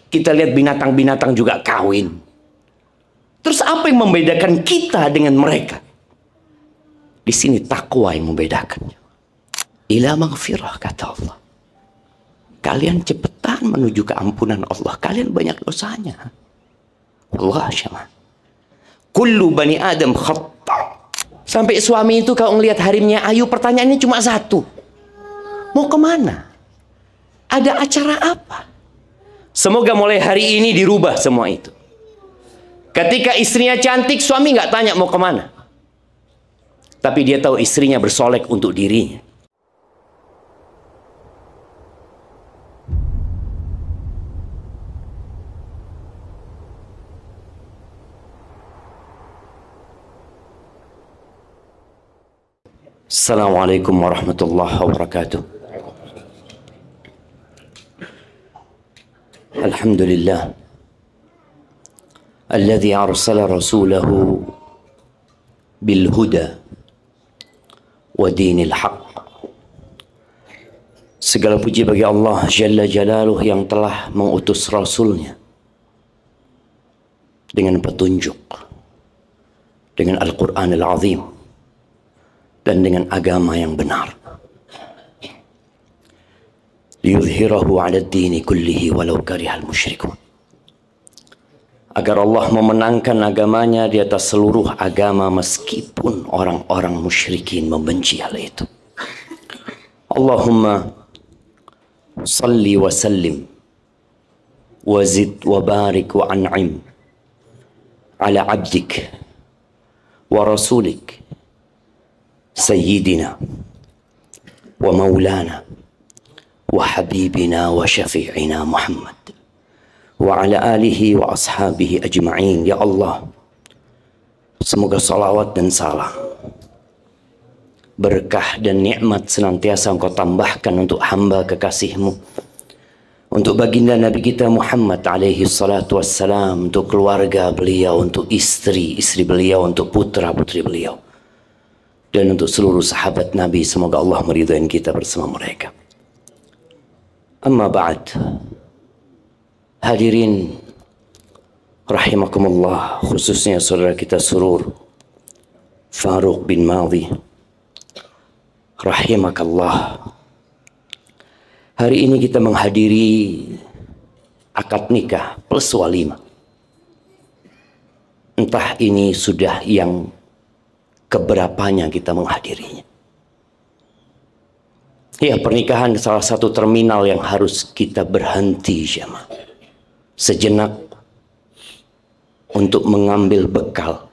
Kita lihat binatang-binatang juga kawin. Terus apa yang membedakan kita dengan mereka? Di sini takwa yang membedakan. Ila maghfirah, kata Allah. Kalian cepetan menuju keampunan Allah. Kalian banyak dosanya. Allah syama. Kullu bani Adam khata. Sampai suami itu kalau ngelihat harimnya Ayu, pertanyaannya cuma satu. Mau kemana? Ada acara apa? Semoga mulai hari ini dirubah semua itu. Ketika istrinya cantik, suami nggak tanya mau kemana. Tapi dia tahu istrinya bersolek untuk dirinya. Assalamualaikum warahmatullahi wabarakatuh. Alhamdulillah alladzi arsala rasulahu bil huda wa dinil haq. Segala puji bagi Allah Jalla Jalaluh yang telah mengutus Rasulnya dengan petunjuk, dengan Al-Quran Al-Azim, dan dengan agama yang benar. Liyudhhirahu 'ala ad-dini kullihi walau karihal musyrikun. Agar Allah memenangkan agamanya di atas seluruh agama meskipun orang-orang musyrikin membenci hal itu. Allahumma salli wa sallim wa zid wa barik wa an'im ala abdik wa rasulik Sayyidina wa maulana wa habibina wa syafi'ina Muhammad wa ala alihi wa ashabihi ajma'in. Ya Allah, semoga salawat dan salam, berkah dan nikmat senantiasa Engkau tambahkan untuk hamba kekasih-Mu, untuk baginda Nabi kita Muhammad alaihi salatu wassalam, untuk keluarga beliau, untuk istri-istri beliau, untuk putra-putri beliau, dan untuk seluruh sahabat Nabi. Semoga Allah meridhai kita bersama mereka. Amma ba'd. Hadirin rahimakumullah, khususnya saudara kita Surur Faruq bin Madhi, rahimakallah. Hari ini kita menghadiri akad nikah plus walimah. Entah ini sudah yang keberapanya kita menghadirinya. Ya, pernikahan salah satu terminal yang harus kita berhenti jemaah sejenak untuk mengambil bekal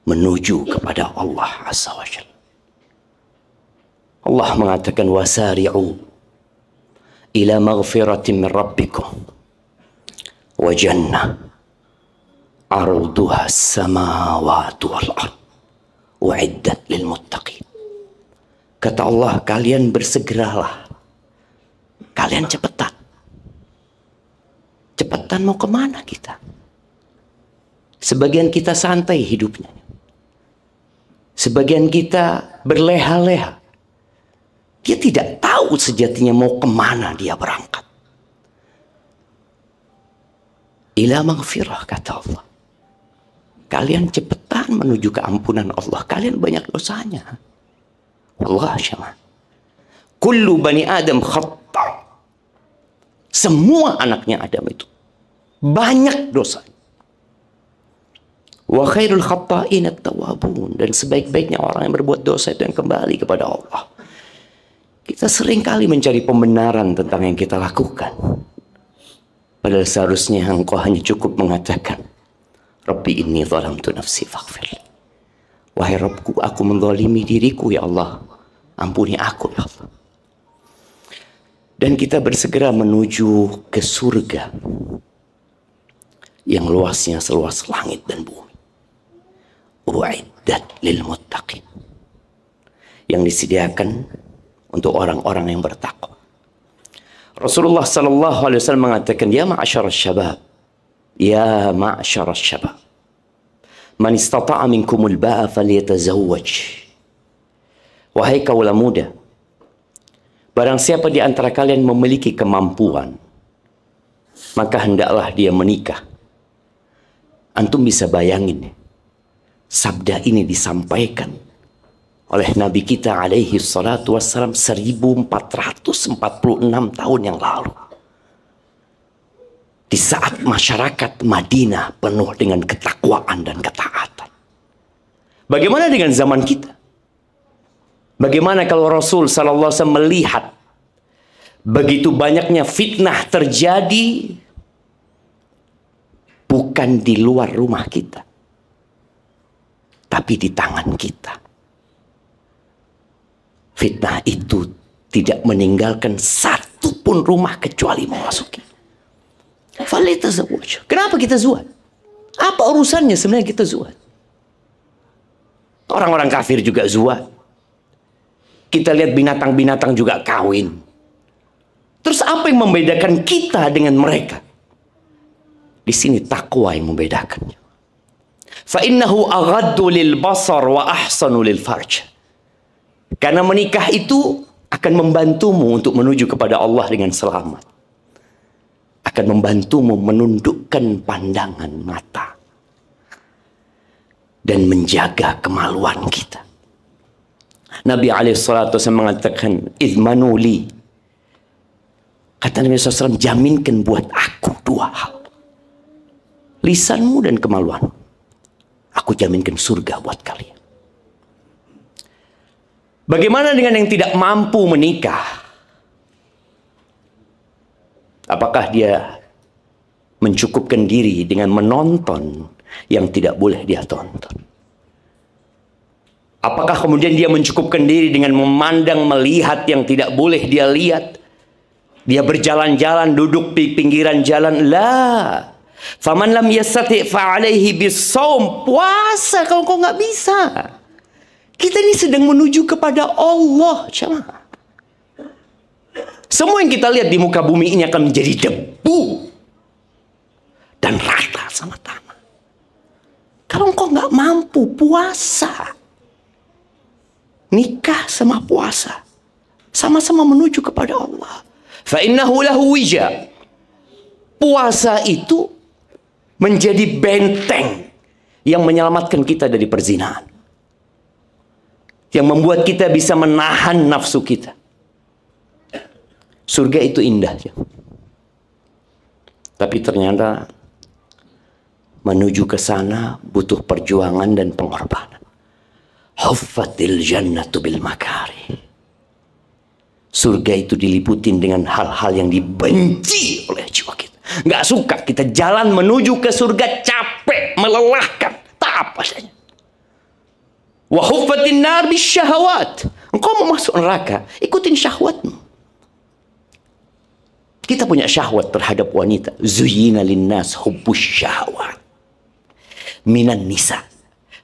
menuju kepada Allah Azza wa Jalla. Allah mengatakan wasari'u ila maghfiratin min rabbikum wa jannah arduha as-samawati wal ard u'iddat lil muttaqin. Kata Allah, kalian bersegeralah, kalian cepetan. Cepetan mau kemana kita? Sebagian kita santai hidupnya, sebagian kita berleha-leha. Dia tidak tahu sejatinya mau kemana dia berangkat. Ila maghfirah, kata Allah. Kalian cepetan menuju keampunan Allah. Kalian banyak dosanya. Allah syama. Kullu bani Adam khata. Semua anaknya Adam itu banyak dosa. Wa khairul khata'in at-tawwabun. Dan sebaik-baiknya orang yang berbuat dosa itu yang kembali kepada Allah. Kita sering kali mencari pembenaran tentang yang kita lakukan. Padahal seharusnya engkau hanya cukup mengatakan, Rabbi inni zalamtu nafsi faghfir. Wahai Rabbku, aku menzalimi diriku, ya Allah, ampuni aku, ya Allah. Dan kita bersegera menuju ke surga yang luasnya seluas langit dan bumi. U'iddat lil muttaqin, yang disediakan untuk orang-orang yang bertakwa. Rasulullah sallallahu alaihi wasallam mengatakan, ya ma'asyar syabab, ya ma'asyar syabab, man istata'a minkumul ba'a falyatazawwaj. Wahai kaula muda, barang siapa di antara kalian memiliki kemampuan maka hendaklah dia menikah. Antum bisa bayangin, sabda ini disampaikan oleh Nabi kita alaihi salatu wassalam 1446 tahun yang lalu. Di saat masyarakat Madinah penuh dengan ketakwaan dan ketaatan. Bagaimana dengan zaman kita? Bagaimana kalau Rasul sallallahu alaihi wasallam melihat begitu banyaknya fitnah terjadi bukan di luar rumah kita, tapi di tangan kita. Fitnah itu tidak meninggalkan satu pun rumah kecuali memasuki. Kenapa kita zuhad? Apa urusannya sebenarnya kita zuhad? Orang-orang kafir juga zuhad. Kita lihat binatang-binatang juga kawin. Terus apa yang membedakan kita dengan mereka? Di sini takwa yang membedakannya. Fa innahu aghaddu lil basar wa ahsanu lil farj. Karena menikah itu akan membantumu untuk menuju kepada Allah dengan selamat. Akan membantumu menundukkan pandangan mata dan menjaga kemaluan kita. Nabi alaihissalatu wasallam mengatakan, idmanuli. Kata Nabi SAW, jaminkan buat aku dua hal. Lisanmu dan kemaluan. Aku jaminkan surga buat kalian. Bagaimana dengan yang tidak mampu menikah? Apakah dia mencukupkan diri dengan menonton yang tidak boleh dia tonton? Apakah kemudian dia mencukupkan diri dengan memandang, melihat yang tidak boleh dia lihat? Dia berjalan-jalan, duduk di pinggiran jalan. La. Faman lam yastati' fa'alaihi bis-shaum. Puasa kalau kau nggak bisa. Kita ini sedang menuju kepada Allah. Jemaah. Semua yang kita lihat di muka bumi ini akan menjadi debu dan rata sama tanah. Kalau engkau nggak mampu puasa, nikah sama puasa, sama-sama menuju kepada Allah. Fa innahu lahu wija. Puasa itu menjadi benteng yang menyelamatkan kita dari perzinahan, yang membuat kita bisa menahan nafsu kita. Surga itu indah, ya. Tapi ternyata menuju ke sana butuh perjuangan dan pengorbanan. Huffatil jannatu bil makari. Surga itu diliputin dengan hal-hal yang dibenci oleh jiwa kita. Nggak suka kita jalan menuju ke surga, capek, melelahkan, tak apa saja. Wa huffatin nar bis syahawat. Engkau mau masuk neraka, ikutin syahwatmu. Kita punya syahwat terhadap wanita. Zuyyina linnas hubbus syahwat minan nisa.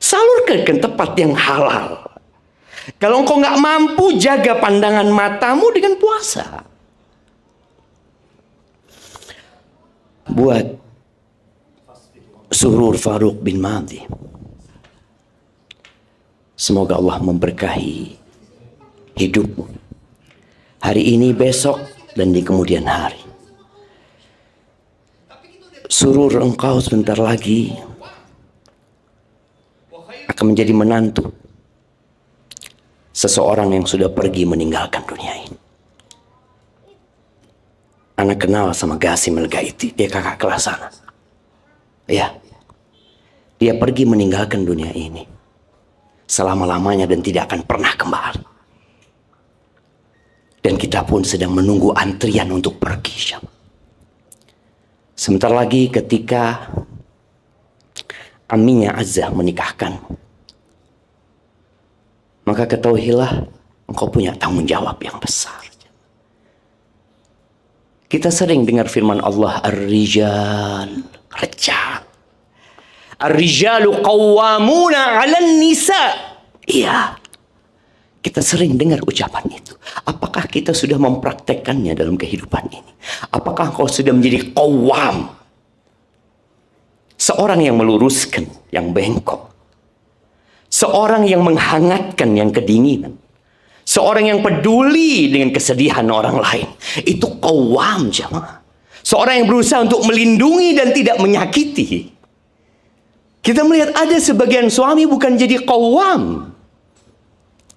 Salurkan ke tempat yang halal. Kalau engkau nggak mampu, jaga pandangan matamu dengan puasa. Buat Surur Faruq bin Madi, semoga Allah memberkahi hidupmu hari ini, besok, dan di kemudian hari. Surur, engkau sebentar lagi akan menjadi menantu seseorang yang sudah pergi meninggalkan dunia ini. Anak kenal sama Qasim Al-Ghaiti, dia kakak kelas sana. Ya, dia pergi meninggalkan dunia ini selama-lamanya dan tidak akan pernah kembali. Dan kita pun sedang menunggu antrian untuk pergi. Sebentar lagi ketika Aminya Azzah menikahkan, maka ketahuilah engkau punya tanggung jawab yang besar. Kita sering dengar firman Allah, Ar-rijal, rijal. Ar-rijalu qawwamuna 'alan nisa. Iya. Kita sering dengar ucapan itu. Apakah kita sudah mempraktekkannya dalam kehidupan ini? Apakah kau sudah menjadi qawwam? Seorang yang meluruskan yang bengkok. Seorang yang menghangatkan yang kedinginan. Seorang yang peduli dengan kesedihan orang lain. Itu qawwam, jemaah. Seorang yang berusaha untuk melindungi dan tidak menyakiti. Kita melihat ada sebagian suami bukan jadi qawwam,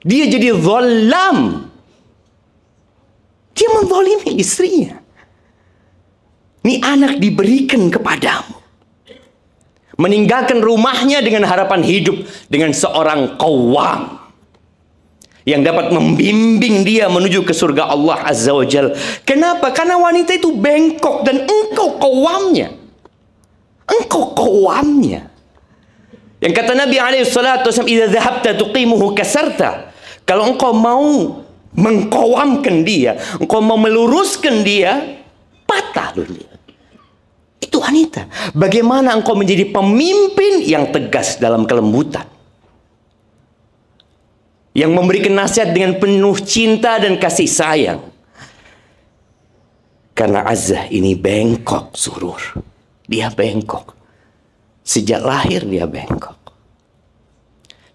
dia jadi zalam. Dia menzalimi istrinya. Ini anak diberikan kepadamu, meninggalkan rumahnya dengan harapan hidup dengan seorang qawwam yang dapat membimbing dia menuju ke surga Allah Azza wa Jal. Kenapa? Karena wanita itu bengkok dan engkau qawwamnya. Engkau qawwamnya. Yang kata Nabi SAW, "Idza dhahabta tuqimuhu kasarta." Kalau engkau mau mengqawamkan dia, engkau mau meluruskan dia, patah loh dia. Itu wanita. Bagaimana engkau menjadi pemimpin yang tegas dalam kelembutan, yang memberikan nasihat dengan penuh cinta dan kasih sayang. Karena Azzah ini bengkok, Surur. Dia bengkok. Sejak lahir dia bengkok.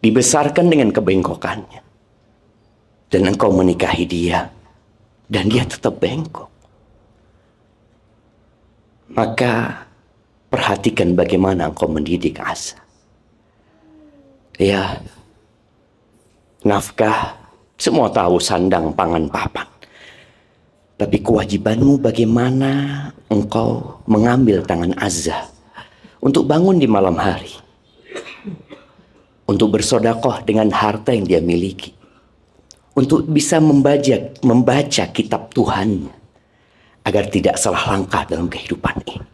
Dibesarkan dengan kebengkokannya. Dan engkau menikahi dia, dan dia tetap bengkok. Maka perhatikan bagaimana engkau mendidik Azzah. Ya, nafkah, semua tahu sandang, pangan, papan. Tapi kewajibanmu bagaimana engkau mengambil tangan Azzah untuk bangun di malam hari, untuk bersodakoh dengan harta yang dia miliki, untuk bisa membaca kitab Tuhannya, agar tidak salah langkah dalam kehidupan ini.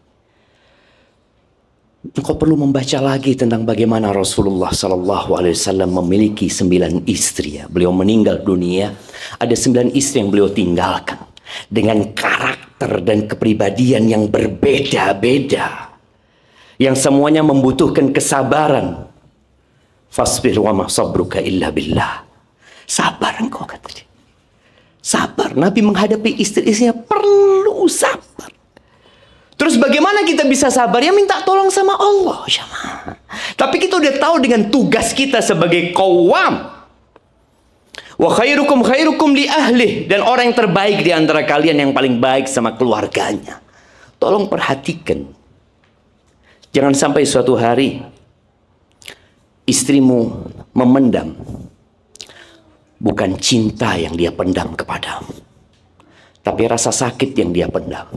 Engkau perlu membaca lagi tentang bagaimana Rasulullah SAW memiliki 9 istri. Beliau meninggal dunia, ada 9 istri yang beliau tinggalkan dengan karakter dan kepribadian yang berbeda-beda, yang semuanya membutuhkan kesabaran. Fasbir wa ma sabruka illa billah. Sabar engkau, kata dia. Sabar. Nabi menghadapi istri-istrinya perlu sabar. Terus bagaimana kita bisa sabar? Ya minta tolong sama Allah. Tapi kita udah tahu dengan tugas kita sebagai qawwam. Wa khairukum khairukum li ahlih. Dan orang yang terbaik di antara kalian yang paling baik sama keluarganya. Tolong perhatikan. Jangan sampai suatu hari istrimu memendam. Bukan cinta yang dia pendam kepadamu, tapi rasa sakit yang dia pendam.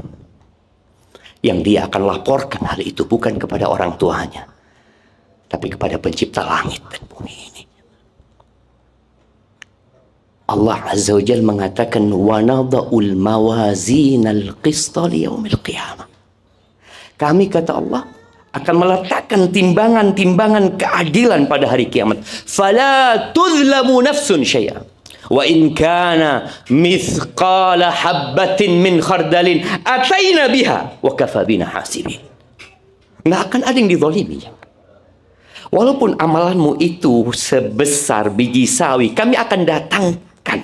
Yang dia akan laporkan hal itu bukan kepada orang tuanya, tapi kepada pencipta langit dan bumi ini. Allah Azza wa Jalla mengatakan, "Wa nadha'ul mawazinal qista liyaumil qiyamah." Kami, kata Allah, akan meletakkan timbangan-timbangan keadilan pada hari kiamat. Fala tuzlamu nafsun syai'a. Wa in kana mithqala habbatin min khardalin ataina biha wa kafa bina hasibin. Nggak akan ada yang dizalimi. Walaupun amalanmu itu sebesar biji sawi, kami akan datangkan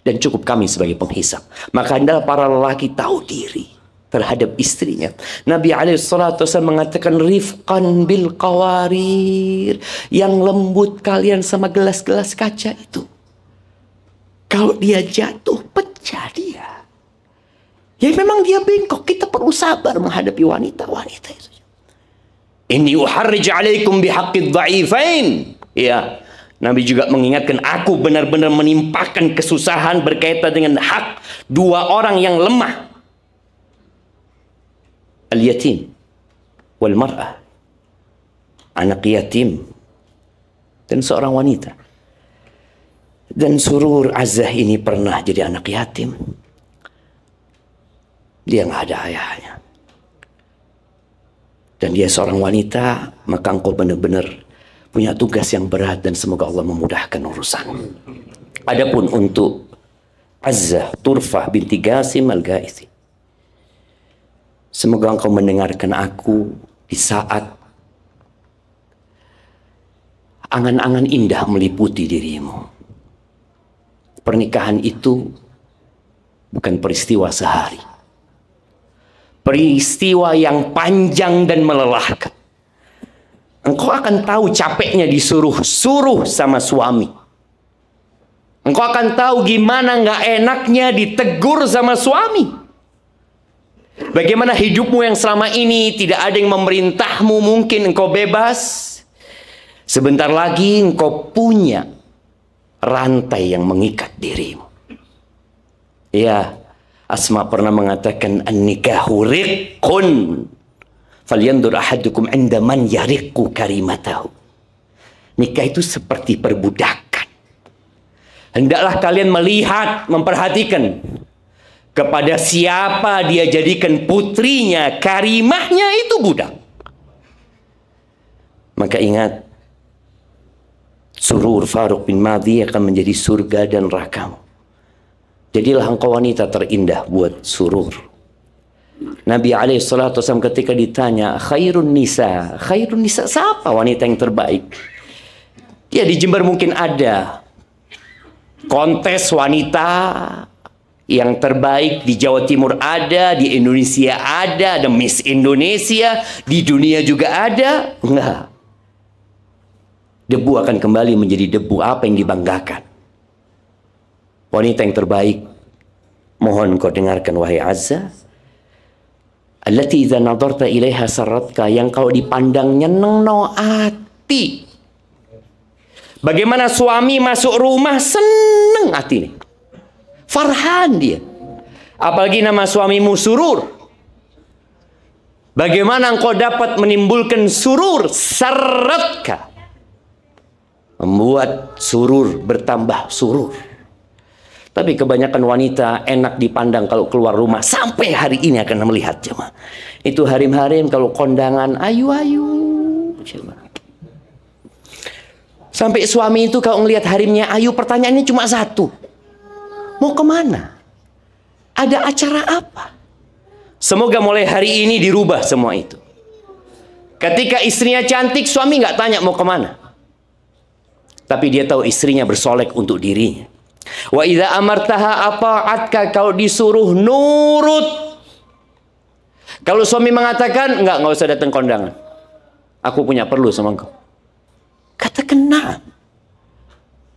dan cukup kami sebagai penghisap. Maka hendaklah para lelaki tahu diri terhadap istrinya. Nabi SAW mengatakan, rifqan bil qawarir, yang lembut kalian sama gelas-gelas kaca itu. Kalau dia jatuh, pecah dia. Ya memang dia bengkok. Kita perlu sabar menghadapi wanita-wanita itu. Inni uharrij alaikum bihaqqid dha'ifain. Ya, Nabi juga mengingatkan, aku benar-benar menimpakan kesusahan berkaitan dengan hak dua orang yang lemah. Al-yatim wal mar'ah, anak yatim dan seorang wanita. Dan Surur Azzah ini pernah jadi anak yatim. Dia nggak ada ayahnya. Dan dia seorang wanita, maka engkau benar-benar punya tugas yang berat dan semoga Allah memudahkan urusan. Adapun untuk Azzah Turfah binti Qasim al-Ghaisi, semoga engkau mendengarkan aku di saat angan-angan indah meliputi dirimu. Pernikahan itu bukan peristiwa sehari. Peristiwa yang panjang dan melelahkan. Engkau akan tahu capeknya disuruh-suruh sama suami. Engkau akan tahu gimana nggak enaknya ditegur sama suami. Bagaimana hidupmu yang selama ini tidak ada yang memerintahmu, mungkin engkau bebas. Sebentar lagi engkau punya rantai yang mengikat dirimu. Ya, Asma pernah mengatakan an-nikahu riqqun falyandur ahadukum 'inda man yariqqu karimatahu. Nikah itu seperti perbudakan. Hendaklah kalian melihat, memperhatikan kepada siapa dia jadikan putrinya, karimahnya itu budak. Maka ingat, surur Faruq bin Madhi akan menjadi surga dan nerakamu. Jadilah engkau wanita terindah buat surur. Nabi SAW ketika ditanya, khairun nisa siapa wanita yang terbaik? Ya, di Jember mungkin ada kontes wanita yang terbaik, di Jawa Timur ada, di Indonesia ada Miss Indonesia, di dunia juga ada. Enggak. Debu akan kembali menjadi debu. Apa yang dibanggakan? Wanita yang terbaik, mohon kau dengarkan wahai Azza. Allati idza nadarta ilaiha sarratka, yang kalau dipandang nyenengno ati. Bagaimana suami masuk rumah seneng hati nih. Farhan dia. Apalagi nama suamimu Surur. Bagaimana engkau dapat menimbulkan surur? Sarratka. Membuat surur bertambah surur. Tapi kebanyakan wanita enak dipandang kalau keluar rumah. Sampai hari ini akan melihat jemaah. Itu harim-harim kalau kondangan ayu-ayu. Sampai suami itu kalau ngelihat harimnya ayu, pertanyaannya cuma satu. Mau kemana? Ada acara apa? Semoga mulai hari ini dirubah semua itu. Ketika istrinya cantik, suami nggak tanya mau kemana. Tapi dia tahu istrinya bersolek untuk dirinya. Wa idza amartaha ata'atka, kalau disuruh nurut. Kalau suami mengatakan nggak usah datang kondangan, aku punya perlu sama engkau, katakan nah.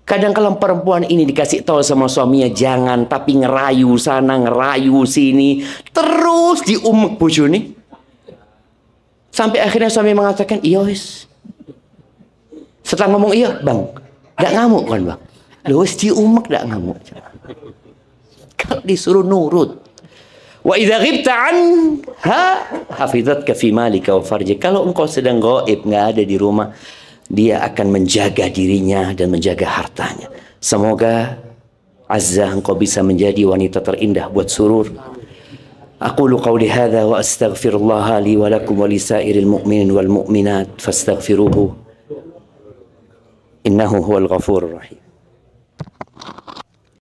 Kadang kalau perempuan ini dikasih tahu sama suaminya jangan, tapi ngerayu sana ngerayu sini, terus diumek bojone. Sampai akhirnya suami mengatakan iya wis. Setelah ngomong iya bang, gak ngamuk kan bang? Loh wis diumek gak ngamuk. Kalau disuruh nurut. Wa idza ghibta anha hafizatka fi malika wa farjika. Kalau engkau sedang gaib, nggak ada di rumah, dia akan menjaga dirinya dan menjaga hartanya. Semoga Azza engkau bisa menjadi wanita terindah buat surur. Aqulu qawli hadza wa astaghfirullah li wa lakum wa lisairil mu'minin wal mu'minat fastaghfiruhu innahu huwal ghafurur rahim.